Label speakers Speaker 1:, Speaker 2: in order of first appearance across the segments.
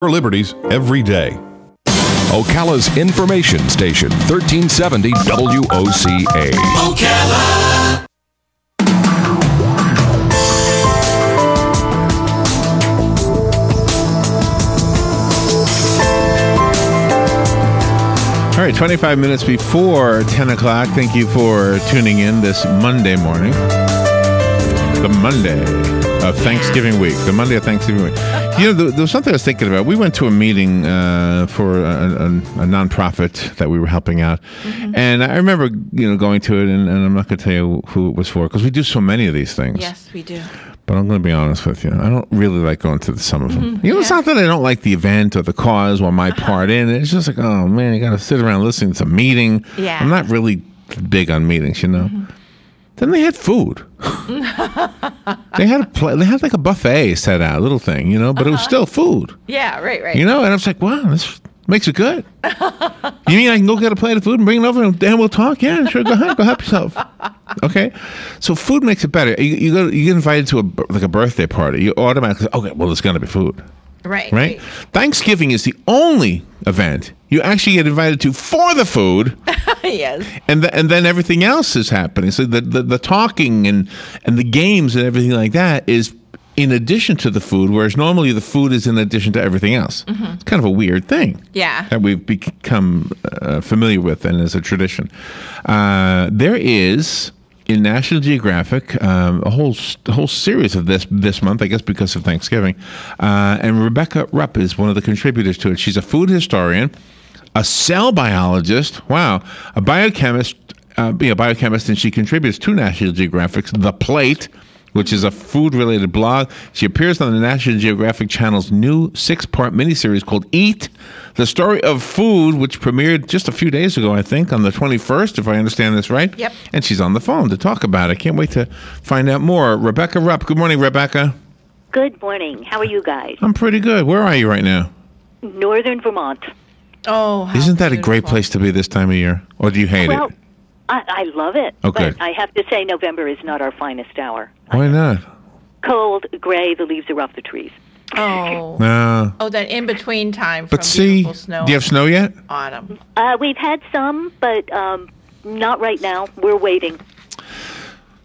Speaker 1: For liberties every day.
Speaker 2: Ocala's information station, 1370 WOCA.
Speaker 3: Ocala.
Speaker 4: All right, 25 minutes before 10 o'clock. Thank you for tuning in this Monday morning. The Monday of Thanksgiving week. The Monday of Thanksgiving week. You know, there was something I was thinking about. We went to a meeting for a nonprofit that we were helping out. Mm-hmm. And I remember, going to it, and I'm not going to tell you who it was for, because we do so many of these things.
Speaker 5: Yes, we do.
Speaker 4: But I'm going to be honest with you. I don't really like going to some of them. It's not that I don't like the event or the cause or my part in it. It's just like, oh, man, you got to sit around listening to a meeting.
Speaker 5: Yeah.
Speaker 4: I'm not really big on meetings, Mm-hmm. Then they had food. They had like a buffet set out, a little thing, but it was still food.
Speaker 5: Yeah, right.
Speaker 4: And I was like, wow, this makes it good. You mean I can go get a plate of food and bring it over and then we'll talk? Yeah, sure, go ahead, go help yourself. Okay? So food makes it better. You get invited to a birthday party, you automatically, okay, well, there's going to be food. Right? Thanksgiving is the only event you actually get invited to for the food.
Speaker 5: Yes.
Speaker 4: And then everything else is happening. So the talking and the games and everything like that is in addition to the food, whereas normally the food is in addition to everything else. Mm-hmm. It's kind of a weird thing.
Speaker 5: Yeah.
Speaker 4: That we've become familiar with and as a tradition. There is in National Geographic a whole series of this month, I guess because of Thanksgiving. And Rebecca Rupp is one of the contributors to it. She's a food historian, a cell biologist, a biochemist, and she contributes to National Geographic's The Plate, which is a food-related blog. She appears on the National Geographic Channel's new 6-part miniseries called Eat, the story of food, which premiered just a few days ago, I think, on the 21st, if I understand this right.
Speaker 5: Yep.
Speaker 4: And she's on the phone to talk about it. Can't wait to find out more. Rebecca Rupp. Good morning, Rebecca.
Speaker 6: Good morning. How are you guys?
Speaker 4: I'm pretty good. Where are you right now?
Speaker 6: Northern Vermont.
Speaker 5: Oh, how
Speaker 4: Isn't that
Speaker 5: beautiful.
Speaker 4: a great place to be this time of year? Or do you hate it?
Speaker 6: I love it.
Speaker 4: Okay.
Speaker 6: But I have to say November is not our finest hour.
Speaker 4: Why not?
Speaker 6: Cold, gray, the leaves are off the trees.
Speaker 5: Oh.
Speaker 4: No.
Speaker 5: Oh, that in-between time from
Speaker 4: But see,
Speaker 5: beautiful snow.
Speaker 4: do you have snow yet?
Speaker 5: Autumn.
Speaker 6: We've had some, but not right now. We're waiting.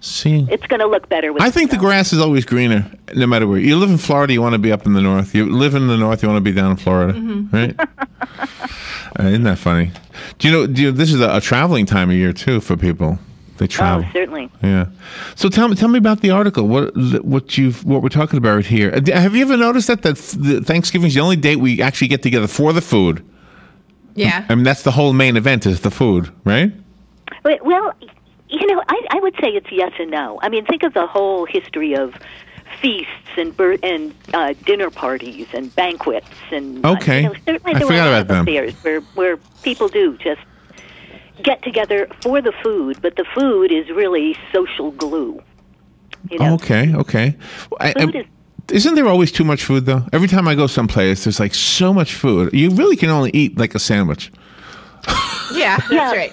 Speaker 4: See,
Speaker 6: It's going to look better with
Speaker 4: I think the
Speaker 6: snow.
Speaker 4: grass is always greener, no matter where. You live in Florida, you want to be up in the north. You live in the north, you want to be down in Florida, right? Isn't that funny? Do you know? This is a traveling time of year too for people. They travel.
Speaker 6: Oh, certainly.
Speaker 4: Yeah. So tell me about the article. What we're talking about here. Have you ever noticed that the Thanksgiving is the only date we actually get together for the food?
Speaker 5: Yeah.
Speaker 4: I mean, that's the whole main event is the food, right?
Speaker 6: Well, I would say it's yes and no. I mean, think of the whole history of feasts and dinner parties and banquets and
Speaker 4: okay.
Speaker 6: Certainly
Speaker 4: I
Speaker 6: there
Speaker 4: forgot
Speaker 6: were a lot
Speaker 4: about
Speaker 6: of
Speaker 4: them.
Speaker 6: affairs where people do just get together for the food, but the food is really social glue.
Speaker 4: Okay.
Speaker 6: Food is
Speaker 4: Isn't there always too much food, though? Every time I go someplace, there's like so much food. You really can only eat like a sandwich.
Speaker 5: Yeah, that's right.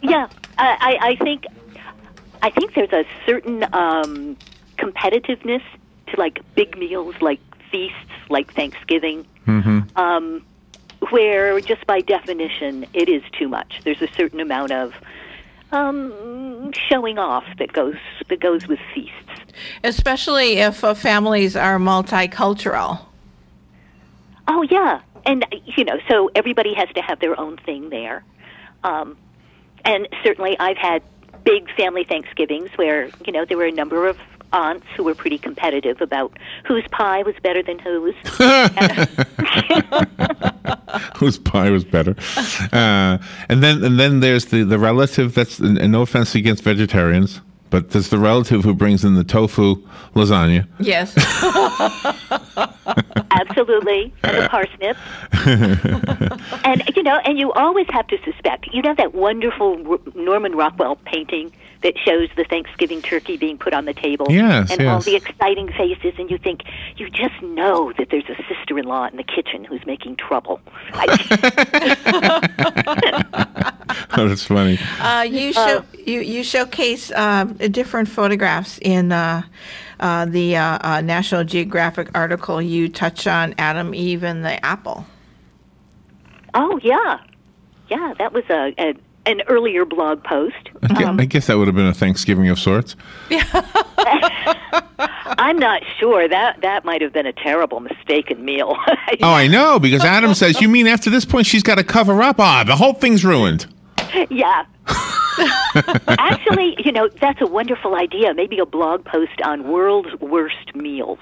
Speaker 6: Yeah, I think there's a certain competitiveness to like big meals, like feasts, like Thanksgiving, where just by definition it is too much. There's a certain amount of showing off that goes with feasts,
Speaker 5: Especially if families are multicultural.
Speaker 6: Oh yeah, and so everybody has to have their own thing there, and certainly I've had big family Thanksgivings where there were a number of aunts who were pretty competitive about whose pie was better than whose.
Speaker 4: Whose pie was better? And then there's the relative that's, and no offense against vegetarians, but there's the relative who brings in the tofu lasagna.
Speaker 5: Yes.
Speaker 6: Absolutely, and the parsnip. And you always have to suspect. That wonderful Norman Rockwell painting that shows the Thanksgiving turkey being put on the table, and all the exciting faces, and you think, you just know that there's a sister-in-law in the kitchen who's making trouble.
Speaker 4: Oh, that's funny.
Speaker 5: You showcase different photographs in the National Geographic article, you touch on Adam, Eve, and the apple.
Speaker 6: Oh, yeah. Yeah, that was an earlier blog post.
Speaker 4: I guess that would have been a Thanksgiving of sorts.
Speaker 6: I'm not sure. That might have been a terrible mistaken meal.
Speaker 4: Oh, I know, because Adam says, you mean after this point she's got to cover up? The whole thing's ruined.
Speaker 6: Yeah. Actually, that's a wonderful idea. Maybe a blog post on world's worst meals.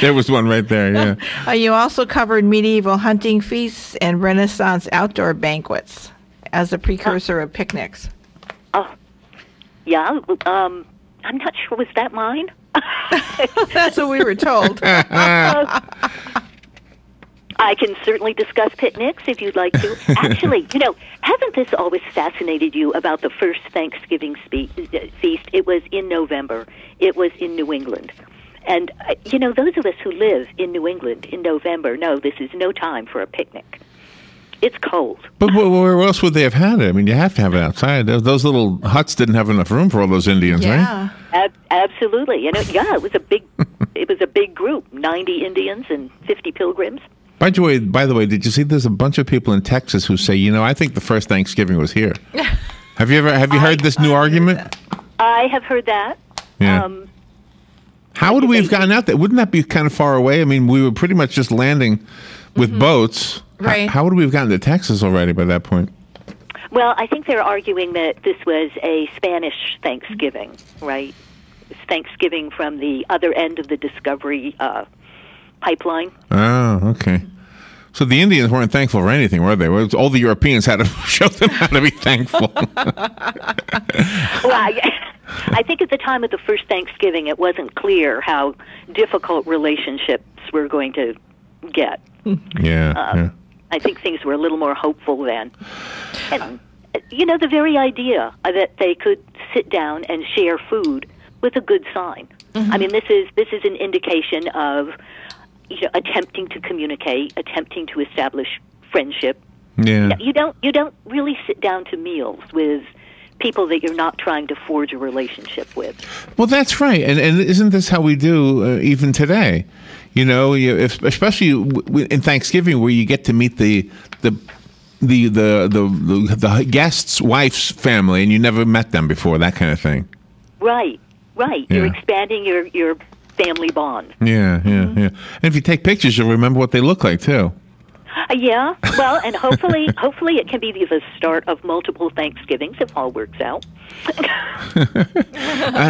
Speaker 4: There was one right there, yeah.
Speaker 5: You also covered medieval hunting feasts and Renaissance outdoor banquets as a precursor of picnics.
Speaker 6: Oh, yeah. I'm not sure. Was that mine?
Speaker 5: That's what we were told.
Speaker 6: I can certainly discuss picnics if you'd like to. Actually, hasn't this always fascinated you about the first Thanksgiving feast? It was in November. It was in New England. And, those of us who live in New England in November know this is no time for a picnic. It's cold.
Speaker 4: But where else would they have had it? I mean, you have to have it outside. Those little huts didn't have enough room for all those Indians, right?
Speaker 6: Absolutely. It was a big group, 90 Indians and 50 pilgrims.
Speaker 4: By the way, did you see there's a bunch of people in Texas who say, I think the first Thanksgiving was here. Have you heard this new argument?
Speaker 6: I have heard that.
Speaker 4: Yeah. How would we have gotten out there? Wouldn't that be kind of far away? I mean, we were pretty much just landing with boats.
Speaker 5: Right.
Speaker 4: How would we have gotten to Texas already by that point?
Speaker 6: Well, I think they're arguing that this was a Spanish Thanksgiving, right? It's Thanksgiving from the other end of the Discovery pipeline.
Speaker 4: Oh, okay. So the Indians weren't thankful for anything, were they? All the Europeans had to show them how to be thankful.
Speaker 6: Well, I think at the time of the first Thanksgiving, it wasn't clear how difficult relationships were going to get.
Speaker 4: Yeah.
Speaker 6: I think things were a little more hopeful then. And, the very idea that they could sit down and share food was a good sign. Mm-hmm. I mean, this is an indication of attempting to communicate, attempting to establish friendship.
Speaker 4: Yeah.
Speaker 6: You don't really sit down to meals with people that you're not trying to forge a relationship with.
Speaker 4: Well, that's right, and isn't this how we do even today? Especially in Thanksgiving, where you get to meet the guest's wife's family, and you never met them before, that kind of thing.
Speaker 6: Right.
Speaker 4: Yeah.
Speaker 6: You're expanding your family bond.
Speaker 4: Yeah. And if you take pictures, you'll remember what they look like too.
Speaker 6: Yeah. Well, and hopefully it can be the start of multiple Thanksgivings if all works out.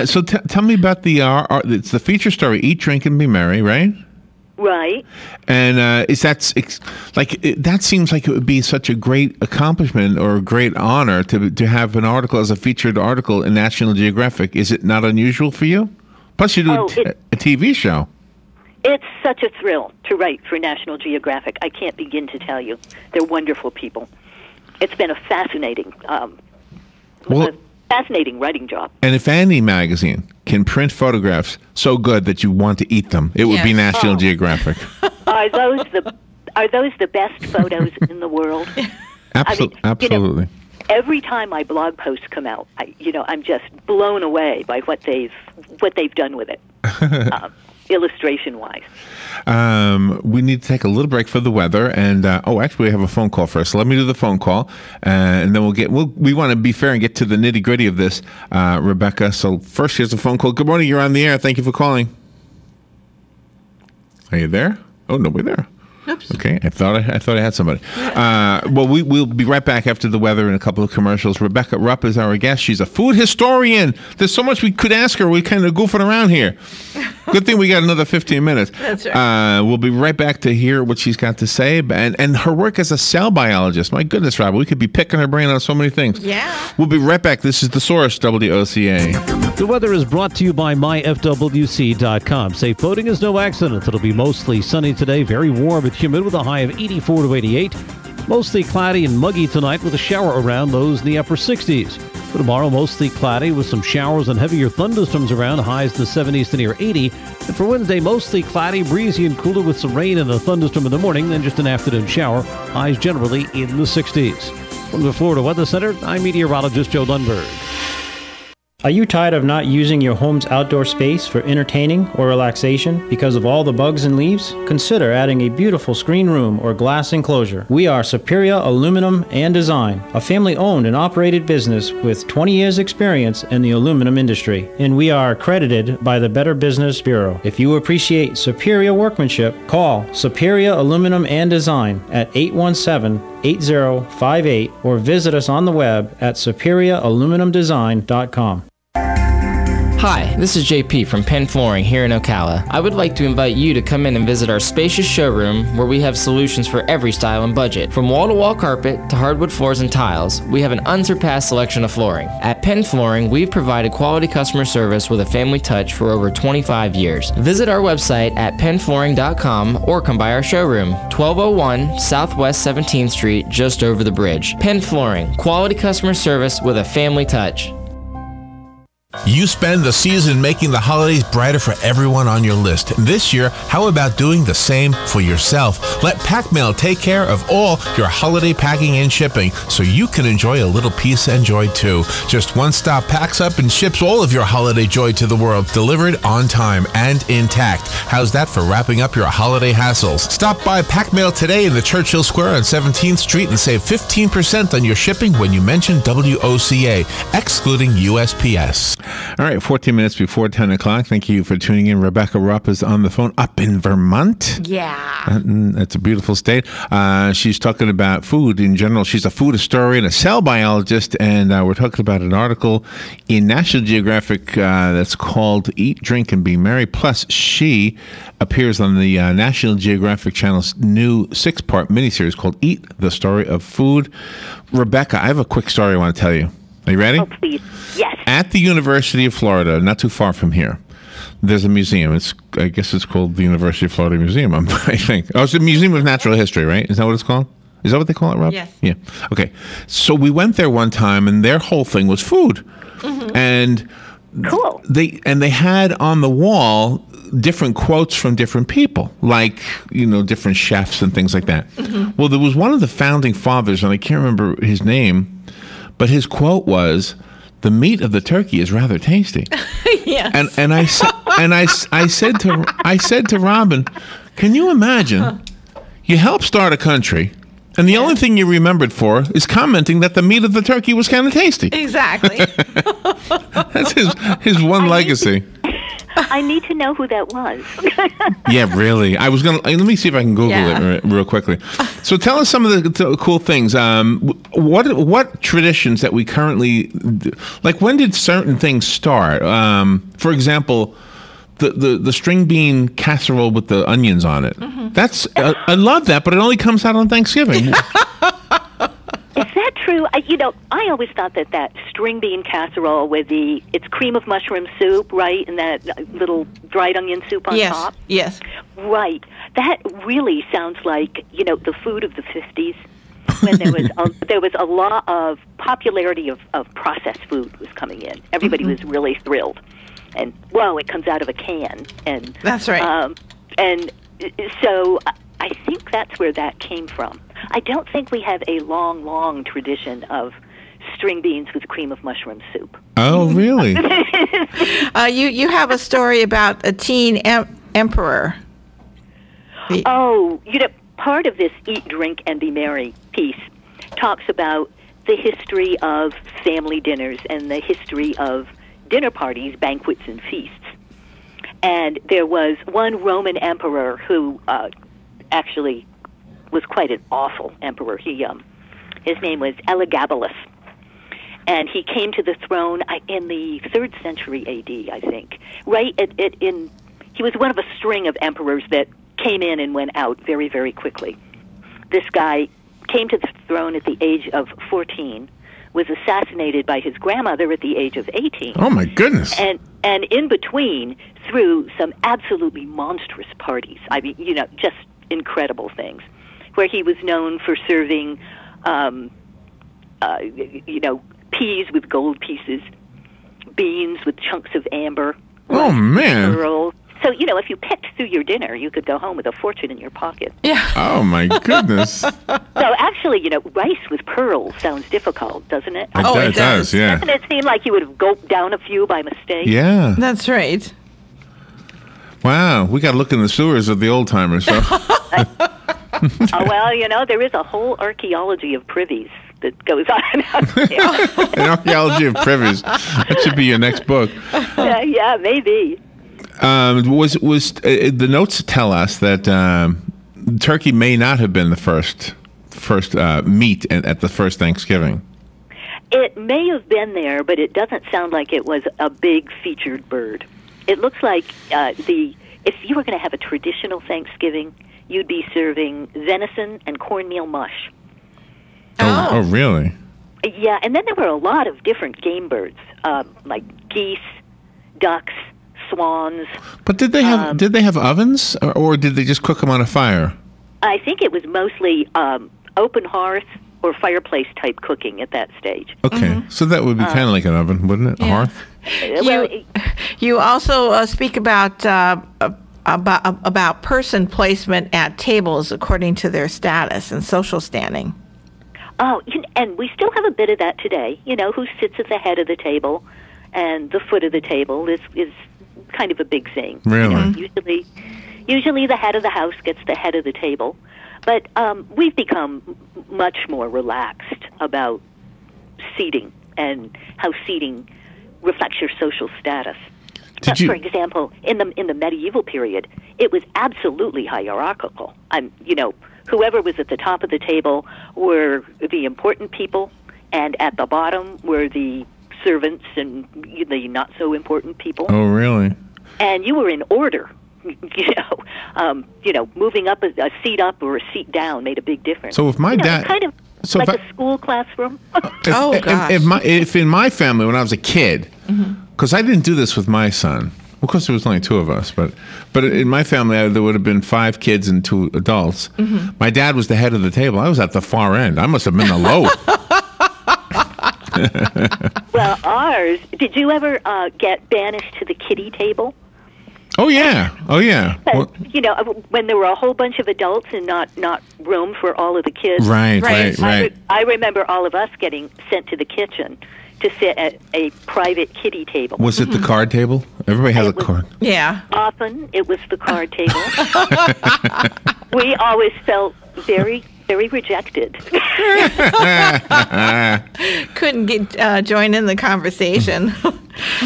Speaker 4: So tell me about it's the feature story, Eat, Drink, and Be Merry, right?
Speaker 6: Right.
Speaker 4: And that seems like it would be such a great accomplishment or a great honor to have an article as a featured article in National Geographic. Is it not unusual for you? Plus, you do a TV show.
Speaker 6: It's such a thrill to write for National Geographic. I can't begin to tell you. They're wonderful people. It's been a fascinating writing job.
Speaker 4: And if any magazine can print photographs so good that you want to eat them, it would be National Geographic.
Speaker 6: Are those the best photos in the world?
Speaker 4: Absolutely.
Speaker 6: Every time my blog posts come out, I'm just blown away by what they've done with it, illustration-wise.
Speaker 4: We need to take a little break for the weather, and actually, we have a phone call first. So let me do the phone call, and then we want to be fair and get to the nitty-gritty of this, Rebecca. So first, here's a phone call. Good morning. You're on the air. Thank you for calling. Are you there? Oh, nobody there.
Speaker 5: Oops.
Speaker 4: Okay, I thought I had somebody. We'll be right back after the weather and a couple of commercials. Rebecca Rupp is our guest. She's a food historian. There's so much we could ask her. We're kind of goofing around here. Good thing we got another 15 minutes.
Speaker 5: That's right.
Speaker 4: We'll be right back to hear what she's got to say and her work as a cell biologist. My goodness, Rob, we could be picking her brain on so many things.
Speaker 5: Yeah.
Speaker 4: We'll be right back. This is The Source, WOCA.
Speaker 1: The weather is brought to you by myfwc.com. Safe boating is no accident. It'll be mostly sunny today, very warm and humid with a high of 84 to 88. Mostly cloudy and muggy tonight with a shower around, lows in the upper 60s. For tomorrow, mostly cloudy with some showers and heavier thunderstorms around, highs in the 70s to near 80. And for Wednesday, mostly cloudy, breezy and cooler with some rain and a thunderstorm in the morning, then just an afternoon shower, highs generally in the 60s. From the Florida Weather Center, I'm meteorologist Joe Lundberg.
Speaker 7: Are you tired of not using your home's outdoor space for entertaining or relaxation because of all the bugs and leaves? Consider adding a beautiful screen room or glass enclosure. We are Superior Aluminum and Design, a family-owned and operated business with 20 years experience in the aluminum industry, and we are accredited by the Better Business Bureau. If you appreciate superior workmanship, call Superior Aluminum and Design at 817-8058 or visit us on the web at superiораluminumdesign.com.
Speaker 8: Hi, this is JP from Penn Flooring here in Ocala. I would like to invite you to come in and visit our spacious showroom where we have solutions for every style and budget. From wall-to-wall carpet to hardwood floors and tiles, we have an unsurpassed selection of flooring. At Penn Flooring, we've provided quality customer service with a family touch for over 25 years. Visit our website at pennflooring.com or come by our showroom, 1201 Southwest 17th Street, just over the bridge. Penn Flooring, quality customer service with a family touch.
Speaker 9: You spend the season making the holidays brighter for everyone on your list. This year, how about doing the same for yourself? Let Pak Mail take care of all your holiday packing and shipping so you can enjoy a little peace and joy too. Just one stop packs up and ships all of your holiday joy to the world, delivered on time and intact. How's that for wrapping up your holiday hassles? Stop by Pak Mail today in the Churchill Square on 17th Street and save 15% on your shipping when you mention WOCA, excluding USPS.
Speaker 4: All right, 14 minutes before 10 o'clock. Thank you for tuning in. Rebecca Rupp is on the phone up in Vermont.
Speaker 5: Yeah.
Speaker 4: It's a beautiful state. She's talking about food in general. She's a food historian, a cell biologist, and we're talking about an article in National Geographic that's called Eat, Drink, and Be Merry. Plus, she appears on the National Geographic Channel's new 6-part miniseries called Eat, the Story of Food. Rebecca, I have a quick story I want to tell you. Are you ready?
Speaker 6: Oh, please. Yes.
Speaker 4: At the University of Florida, not too far from here, there's a museum. I guess it's called the University of Florida Museum, I think. Oh, it's the Museum of Natural History, right? Is that what it's called? Is that what they call it, Rob?
Speaker 5: Yes.
Speaker 4: Yeah. Okay. So we went there one time, and their whole thing was food. Mm-hmm. And
Speaker 6: cool.
Speaker 4: They had on the wall different quotes from different people, like, different chefs and things like that. Mm-hmm. Well, there was one of the founding fathers, and I can't remember his name, but his quote was, "The meat of the turkey is rather tasty."
Speaker 5: Yes.
Speaker 4: And I said to Robin, "Can you imagine? You helped start a country, and the only thing you're remembered for is commenting that the meat of the turkey was kind of tasty."
Speaker 5: Exactly.
Speaker 4: That's his one legacy.
Speaker 6: I need to know who that was.
Speaker 4: Yeah, really. I was gonna. Let me see if I can Google it real quickly. So, tell us some of the cool things. What traditions that we currently like? When did certain things start? For example, the string bean casserole with the onions on it. Mm-hmm. I love that, but it only comes out on Thanksgiving.
Speaker 6: Is that true? I always thought that string bean casserole with it's cream of mushroom soup, right, and that little dried onion soup on top.
Speaker 5: Yes.
Speaker 6: Right. That really sounds like the food of the 50s, when there was a lot of popularity of processed food was coming in. Everybody was really thrilled, and whoa, it comes out of a can, and
Speaker 5: that's right.
Speaker 6: And so I think that's where that came from. I don't think we have a long tradition of string beans with cream of mushroom soup.
Speaker 4: Oh, really?
Speaker 5: You have a story about a teen emperor.
Speaker 6: Oh, part of this Eat, Drink, and Be Merry piece talks about the history of family dinners and the history of dinner parties, banquets, and feasts. And there was one Roman emperor who actually was quite an awful emperor. His name was Elagabalus, and he came to the throne in the 3rd century A.D., I think. Right he was one of a string of emperors that came in and went out very, very quickly. This guy came to the throne at the age of 14, was assassinated by his grandmother at the age of 18.
Speaker 4: Oh, my goodness.
Speaker 6: And in between, threw some absolutely monstrous parties. I mean, just incredible things, where he was known for serving, peas with gold pieces, beans with chunks of amber.
Speaker 4: Oh, man.
Speaker 6: Pearls. So So, if you picked through your dinner, you could go home with a fortune in your pocket.
Speaker 5: Yeah.
Speaker 4: Oh, my goodness.
Speaker 6: So, actually, rice with pearls sounds difficult, doesn't it?
Speaker 4: It does, yeah.
Speaker 6: Doesn't it seem like you would have gulped down a few by mistake?
Speaker 4: Yeah.
Speaker 5: That's right.
Speaker 4: Wow, we got to look in the sewers of the old timers. So.
Speaker 6: Well, there is a whole archaeology of privies that goes on out there.
Speaker 4: An archaeology of privies. That should be your next book.
Speaker 6: Yeah, maybe.
Speaker 4: Was the notes tell us that turkey may not have been the first meat at the first Thanksgiving?
Speaker 6: It may have been there, but it doesn't sound like it was a big featured bird. It looks like if you were going to have a traditional Thanksgiving, you'd be serving venison and cornmeal mush.
Speaker 4: Oh, really?
Speaker 6: Yeah, and then there were a lot of different game birds, like geese, ducks, swans.
Speaker 4: But did they have ovens, or did they just cook them on a fire?
Speaker 6: I think it was mostly open hearth or fireplace type cooking at that stage.
Speaker 4: Okay, so that would be kind of like an oven, wouldn't it? A hearth.
Speaker 5: You also speak about person placement at tables according to their status and social standing.
Speaker 6: Oh, and we still have a bit of that today. Who sits at the head of the table, and the foot of the table is kind of a big thing.
Speaker 4: Really?
Speaker 6: Usually the head of the house gets the head of the table, but we've become much more relaxed about seating and how seating reflects your social status. For example, in the medieval period, it was absolutely hierarchical. Whoever was at the top of the table were the important people, and at the bottom were the servants and the not so important people.
Speaker 4: Oh, really?
Speaker 6: And you were in order. Moving up a seat up or a seat down made a big difference.
Speaker 4: So if my dad,
Speaker 6: kind of
Speaker 4: so
Speaker 6: like a school classroom.
Speaker 4: If in my family when I was a kid, because I didn't do this with my son. Of course, there was only 2 of us, but in my family there would have been 5 kids and 2 adults. My dad was the head of the table. I was at the far end. I must have been the low.
Speaker 6: Well, ours. Did you ever get banished to the kiddie table?
Speaker 4: Oh yeah.
Speaker 6: But, when there were a whole bunch of adults and not room for all of the kids.
Speaker 4: Right.
Speaker 6: I remember all of us getting sent to the kitchen to sit at a private kiddie table.
Speaker 4: Was it the card table? Everybody has a card.
Speaker 5: Yeah.
Speaker 6: Often it was the card table. We always felt very, very rejected.
Speaker 5: Couldn't join in the conversation.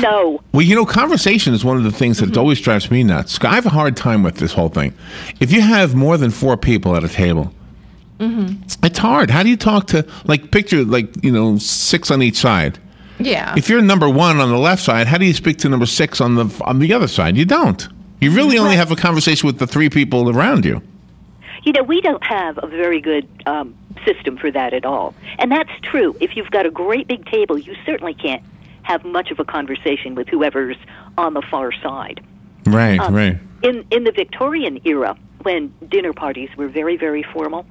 Speaker 6: No.
Speaker 4: Well, conversation is one of the things that always drives me nuts. I have a hard time with this whole thing. If you have more than 4 people at a table, it's hard. How do you talk to, picture 6 on each side?
Speaker 5: Yeah.
Speaker 4: If you're number 1 on the left side, how do you speak to number 6 on the other side? You don't. You really only have a conversation with the 3 people around you.
Speaker 6: We don't have a very good system for that at all. And that's true. If you've got a great big table, you certainly can't have much of a conversation with whoever's on the far side.
Speaker 4: Right.
Speaker 6: In the Victorian era, when dinner parties were very, very formal,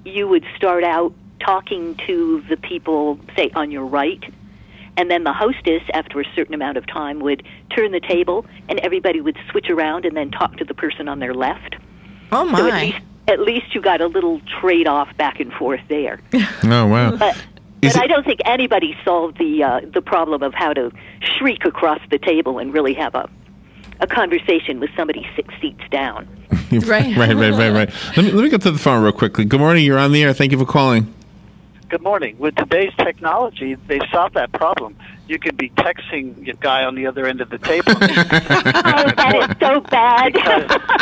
Speaker 6: you would start out talking to the people, say, on your right, and then the hostess, after a certain amount of time, would turn the table, and everybody would switch around and then talk to the person on their left.
Speaker 5: Oh, my.
Speaker 6: So at least you got a little trade-off back and forth there.
Speaker 4: Oh, wow.
Speaker 6: But I don't think anybody solved the problem of how to shriek across the table and really have a conversation with somebody 6 seats down.
Speaker 5: Right.
Speaker 4: Let me get to the phone real quickly. Good morning. You're on the air. Thank you for calling.
Speaker 10: Good morning. With today's technology, they solved that problem. You could be texting your guy on the other end of the table.
Speaker 6: That is so bad.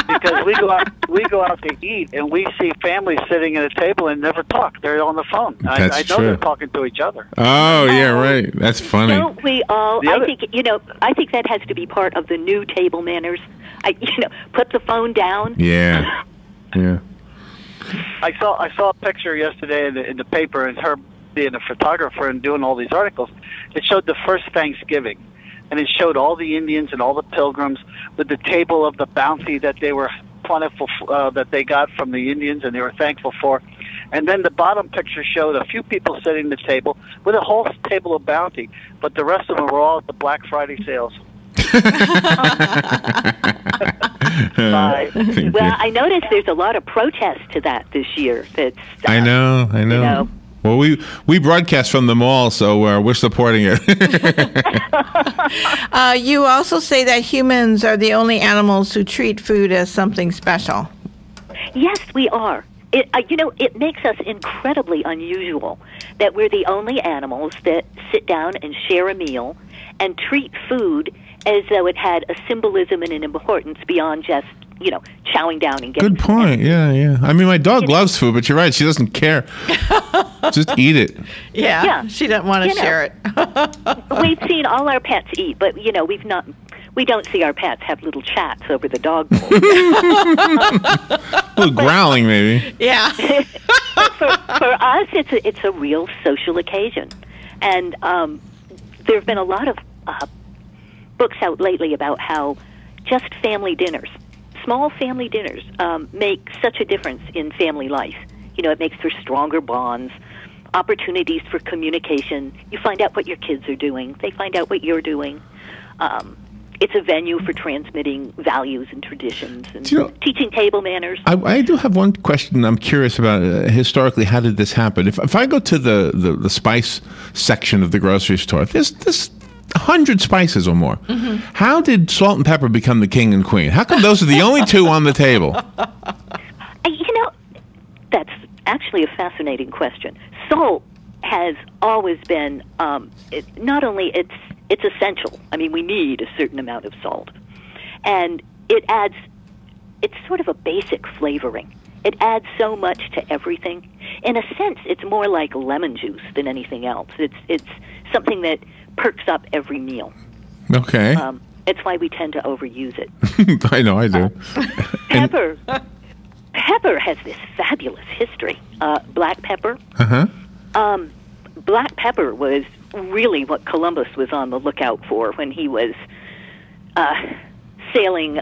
Speaker 10: because we go out to eat and we see families sitting at a table and never talk. They're on the phone.
Speaker 4: That's
Speaker 10: I know
Speaker 4: true.
Speaker 10: they're talking to each other.
Speaker 4: Oh yeah, right. That's funny.
Speaker 6: Don't we all? I think that has to be part of the new table manners. Put the phone down.
Speaker 4: Yeah.
Speaker 10: I saw a picture yesterday in the paper, and her being a photographer and doing all these articles. It showed the first Thanksgiving, and it showed all the Indians and all the pilgrims with the table of the bounty that they were plentiful that they got from the Indians, and they were thankful for. And then the bottom picture showed a few people sitting at the table with a whole table of bounty, but the rest of them were all at the Black Friday sales.
Speaker 6: Well, I noticed there's a lot of protest to that this year. That's
Speaker 4: I know.
Speaker 6: You know.
Speaker 4: Well, we broadcast from the mall, so we're supporting it.
Speaker 5: You also say that humans are the only animals who treat food as something special.
Speaker 6: Yes, we are. It makes us incredibly unusual that we're the only animals that sit down and share a meal and treat food as though it had a symbolism and an importance beyond just, chowing down and getting.
Speaker 4: Good point. Yeah. I mean, my dog loves food, but you're right. She doesn't care. Just eat it.
Speaker 5: Yeah. She doesn't want to share it.
Speaker 6: We've seen all our pets eat, but, we don't see our pets have little chats over the dog bowl.
Speaker 4: A little growling, maybe.
Speaker 5: Yeah.
Speaker 6: For us, it's a real social occasion. And there have been a lot of books out lately about how just family dinners, small family dinners, make such a difference in family life. It makes for stronger bonds, opportunities for communication. You find out what your kids are doing. They find out what you're doing. It's a venue for transmitting values and traditions and teaching table manners.
Speaker 4: I do have one question I'm curious about. Historically, how did this happen? If I go to the spice section of the grocery store, there's 100 spices or more. Mm-hmm. How did salt and pepper become the king and queen? How come those are the only two on the table?
Speaker 6: That's actually a fascinating question. Salt has always been, not only it's essential. I mean, we need a certain amount of salt. And it's sort of a basic flavoring. It adds so much to everything. In a sense, it's more like lemon juice than anything else. It's something that perks up every meal.
Speaker 4: Okay.
Speaker 6: It's why we tend to overuse it.
Speaker 4: I know, I do.
Speaker 6: Pepper has this fabulous history. Black pepper.
Speaker 4: Uh-huh.
Speaker 6: Black pepper was really what Columbus was on the lookout for when he was sailing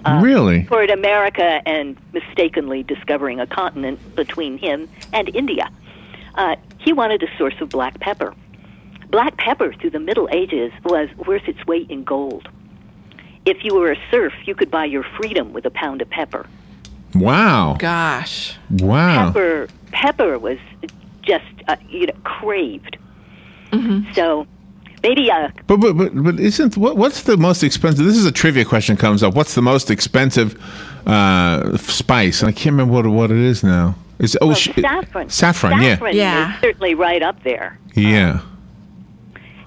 Speaker 6: toward America and mistakenly discovering a continent between him and India. He wanted a source of black pepper. Black pepper through the Middle Ages was worth its weight in gold. If you were a serf, you could buy your freedom with a pound of pepper.
Speaker 4: Wow.
Speaker 5: Gosh.
Speaker 4: Wow.
Speaker 6: Pepper was just craved.
Speaker 5: Mm-hmm.
Speaker 6: So maybe
Speaker 4: But isn't what's the most expensive? This is a trivia question comes up. What's the most expensive spice? And I can't remember what it is now.
Speaker 6: saffron.
Speaker 4: Saffron,
Speaker 6: yeah. Is certainly right up there.
Speaker 4: Yeah.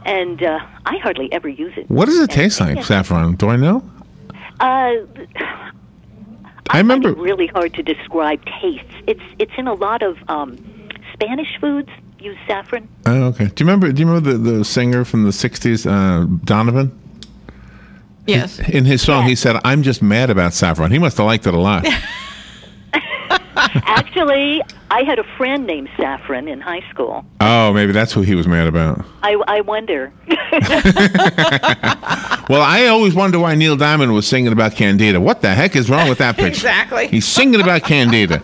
Speaker 6: And I hardly ever use it.
Speaker 4: What does it taste like, saffron? Do I know?
Speaker 6: I
Speaker 4: remember.
Speaker 6: Find it really hard to describe tastes. It's in a lot of Spanish foods. Use saffron.
Speaker 4: Oh, okay. Do you remember the singer from the '60s, Donovan?
Speaker 5: Yes.
Speaker 4: In his song, he said, "I'm just mad about saffron." He must have liked it a lot.
Speaker 6: Actually, I had a friend named Saffron in high school.
Speaker 4: Oh, maybe that's who he was mad about.
Speaker 6: I wonder.
Speaker 4: Well, I always wonder why Neil Diamond was singing about Candida. What the heck is wrong with that picture?
Speaker 5: Exactly.
Speaker 4: He's singing about Candida.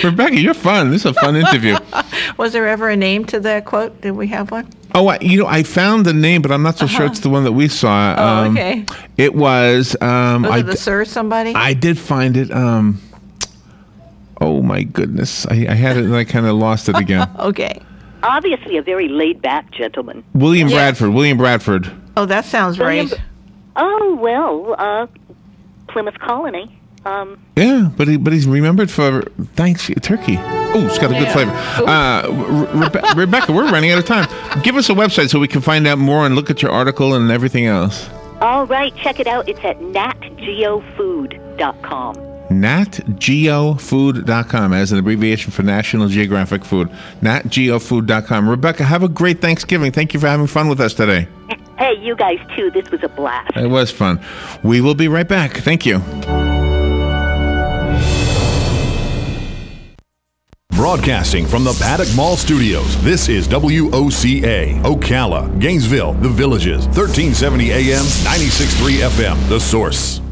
Speaker 4: Rebecca, you're fun. This is a fun interview.
Speaker 5: Was there ever a name to the quote? Did we have one?
Speaker 4: Oh, I found the name, but I'm not so sure it's the one that we saw.
Speaker 5: Oh, okay.
Speaker 4: It was...
Speaker 5: was it the Sir somebody?
Speaker 4: I did find it. Oh, my goodness. I had it and I kind of lost it again.
Speaker 5: Okay.
Speaker 6: Obviously a very laid-back gentleman.
Speaker 4: William Bradford.
Speaker 5: Oh, that sounds right.
Speaker 6: Oh, well, Plymouth Colony.
Speaker 4: Yeah, but he's remembered for turkey. Oh, it's got a good flavor. Rebecca, we're running out of time. Give us a website so we can find out more and look at your article and everything else.
Speaker 6: All right, check it out. It's at natgeofood.com.
Speaker 4: natgeofood.com as an abbreviation for National Geographic Food. natgeofood.com. Rebecca, have a great Thanksgiving. Thank you for having fun with us today.
Speaker 6: Hey, you guys too. This was a blast.
Speaker 4: It was fun. We will be right back. Thank you.
Speaker 2: Broadcasting from the Paddock Mall Studios, this is WOCA, Ocala, Gainesville, The Villages, 1370 AM, 96.3 FM, The Source.